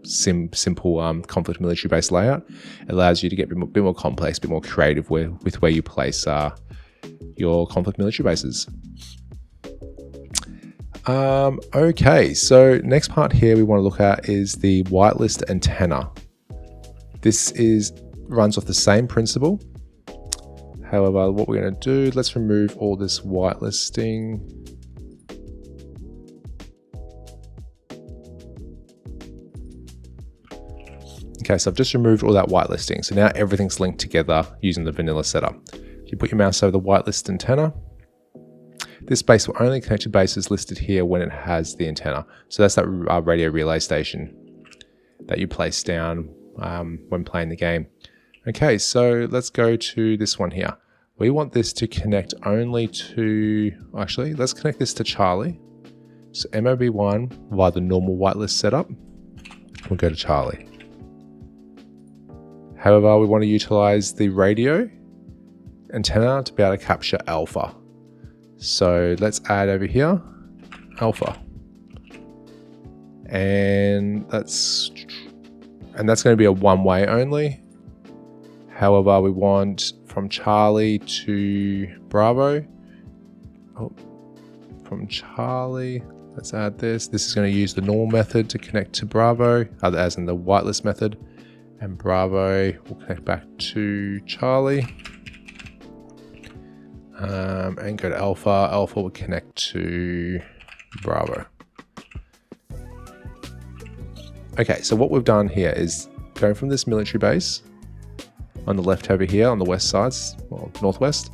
simple conflict military base layout. It allows you to get a bit more complex, a bit more creative with where you place your conflict military bases. Okay, so next part here we want to look at is the whitelist antenna. This runs off the same principle. However, what we're going to do, let's remove all this whitelisting. Okay, so I've just removed all that whitelisting. So now everything's linked together using the vanilla setup. If you put your mouse over the whitelist antenna, this base will only connect to bases listed here when it has the antenna. So that's that radio relay station that you place down when playing the game. Okay, so let's go to this one here. We want this to connect only to, actually, let's connect this to Charlie. So MOB1 via the normal whitelist setup, we'll go to Charlie. However, we want to utilize the radio antenna to be able to capture alpha. So let's add over here, alpha. And that's going to be a one-way only. However, we want from Charlie to Bravo. Oh, from Charlie, let's add this. This is going to use the normal method to connect to Bravo, as in the whitelist method. And Bravo will connect back to Charlie. And go to Alpha. Alpha will connect to Bravo. Okay, so what we've done here is going from this military base on the left over here on the west sides, well, northwest.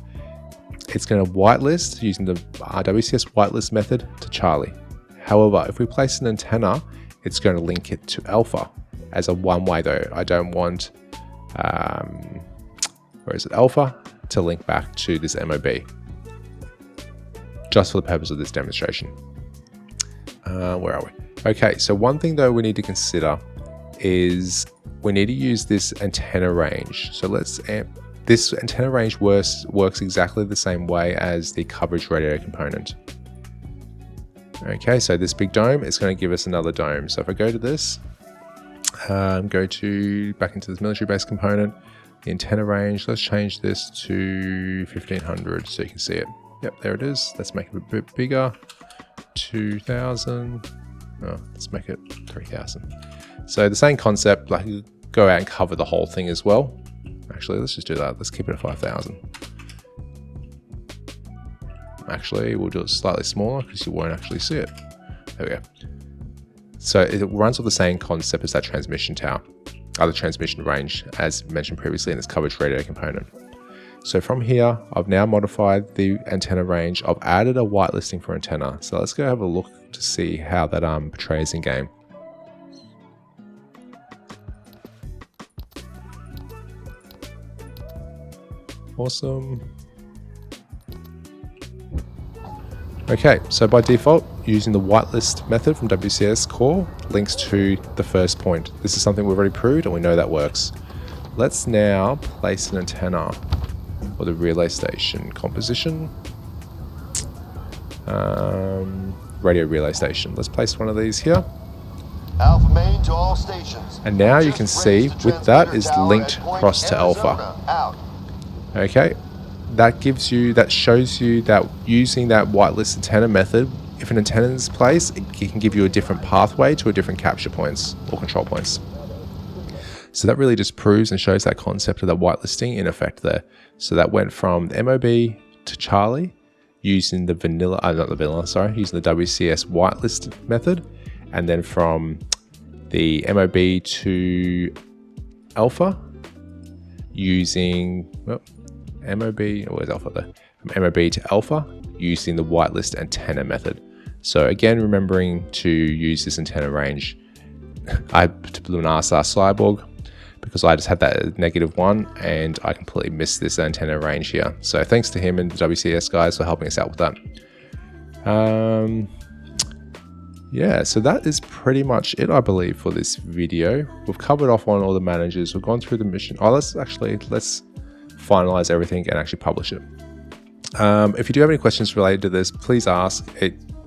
It's going to whitelist using the WCS White List method to Charlie. However, if we place an antenna, it's going to link it to Alpha as a one-way though. I don't want, where is it, Alpha to link back to this MOB, just for the purpose of this demonstration. Where are we? Okay, so one thing though we need to consider is we need to use this antenna range. So this antenna range works exactly the same way as the coverage radio component. Okay, so this big dome is going to give us another dome. So if I go to this, go to back into this military base component, the antenna range, let's change this to 1500 so you can see it. Yep, there it is. Let's make it a bit bigger, 2000. Oh, let's make it 3000. So the same concept, like you go out and cover the whole thing as well. Actually, let's just do that. Let's keep it at 5000. Actually, we'll do it slightly smaller because you won't actually see it. There we go. So it runs off the same concept as that transmission tower, the transmission range, as mentioned previously in this coverage radio component. So from here, I've now modified the antenna range. I've added a whitelisting for antenna. So let's go have a look to see how that portrays in game. Awesome. Okay, so by default, using the whitelist method from WCS Core links to the first point. This is something we've already proved and we know that works. Let's now place an antenna or the relay station composition. Radio relay station. Let's place one of these here. Alpha main to all stations. And now you can see with that is linked across to Alpha. Okay, that shows you that using that whitelist antenna method, if an antenna is placed, it can give you a different pathway to a different capture points or control points. So that really just proves and shows that concept of that whitelisting in effect there. So that went from the MOB to Charlie using the using the WCS White List method, and then from the MOB to Alpha using where's Alpha there? From MOB to Alpha using the whitelist antenna method. So again, remembering to use this antenna range. I blew an RSR Cyborg because I just had that -1 and I completely missed this antenna range here. So thanks to him and the WCS guys for helping us out with that. Yeah, so that is pretty much it, I believe, for this video. We've covered off on all the managers. We've gone through the mission. Let's finalize everything and actually publish it. If you do have any questions related to this, please ask.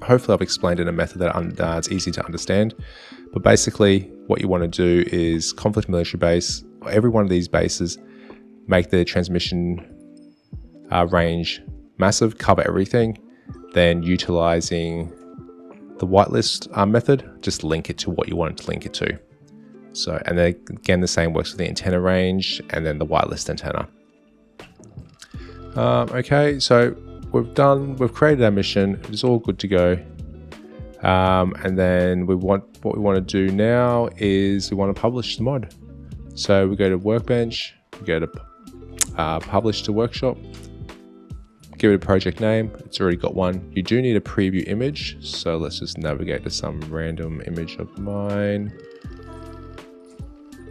Hopefully I've explained it in a method that it's easy to understand. But basically what you want to do is Conflcit military base, or every one of these bases, make the transmission range massive, cover everything, then utilizing the whitelist method, just link it to what you want it to link it to. So, and then again, the same works for the antenna range and then the whitelist antenna. Okay, so we've created our mission. It's all good to go. And then what we want to do now is we want to publish the mod. So we go to Workbench, we go to Publish to Workshop, give it a project name. It's already got one. You do need a preview image, so let's just navigate to some random image of mine.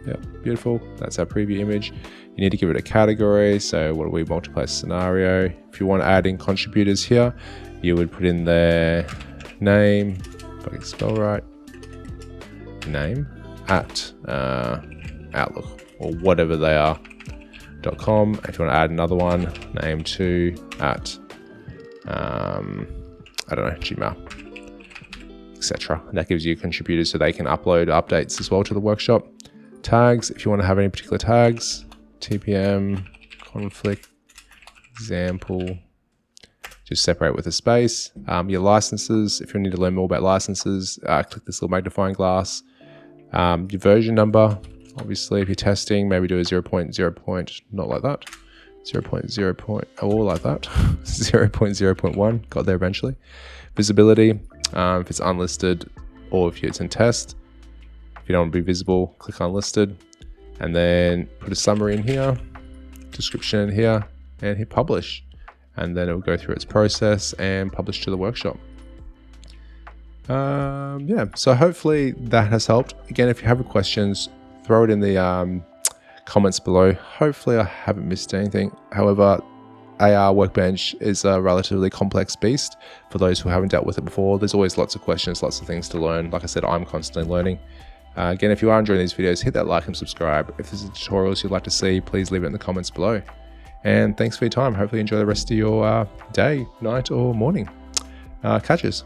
Yeah, beautiful. That's our preview image. You need to give it a category. So what do we, multiplayer scenario? If you want to add in contributors here, you would put in their name, if I can spell right, name at Outlook or whatever they are, .com. If you want to add another one, name to at I don't know, Gmail, etc. That gives you contributors so they can upload updates as well to the workshop. Tags, if you want to have any particular tags, TPM, conflict, example, just separate with a space. Your licenses, if you need to learn more about licenses, click this little magnifying glass. Your version number, obviously if you're testing, maybe do a 0.0. Not like that, 0.0. Oh, like that, 0.0.1, got there eventually. Visibility, if it's unlisted or if it's in test. If you don't want to be visible, click unlisted, and then put a summary in here, description in here, and hit publish. And then it will go through its process and publish to the workshop. Yeah, so hopefully that has helped. Again, if you have any questions, throw it in the comments below. Hopefully I haven't missed anything. However, AR Workbench is a relatively complex beast. For those who haven't dealt with it before, there's always lots of questions, lots of things to learn. Like I said, I'm constantly learning. Again, if you are enjoying these videos, hit that like and subscribe. If there's tutorials you'd like to see, please leave it in the comments below. And thanks for your time. Hopefully you enjoy the rest of your day, night, or morning. Catches.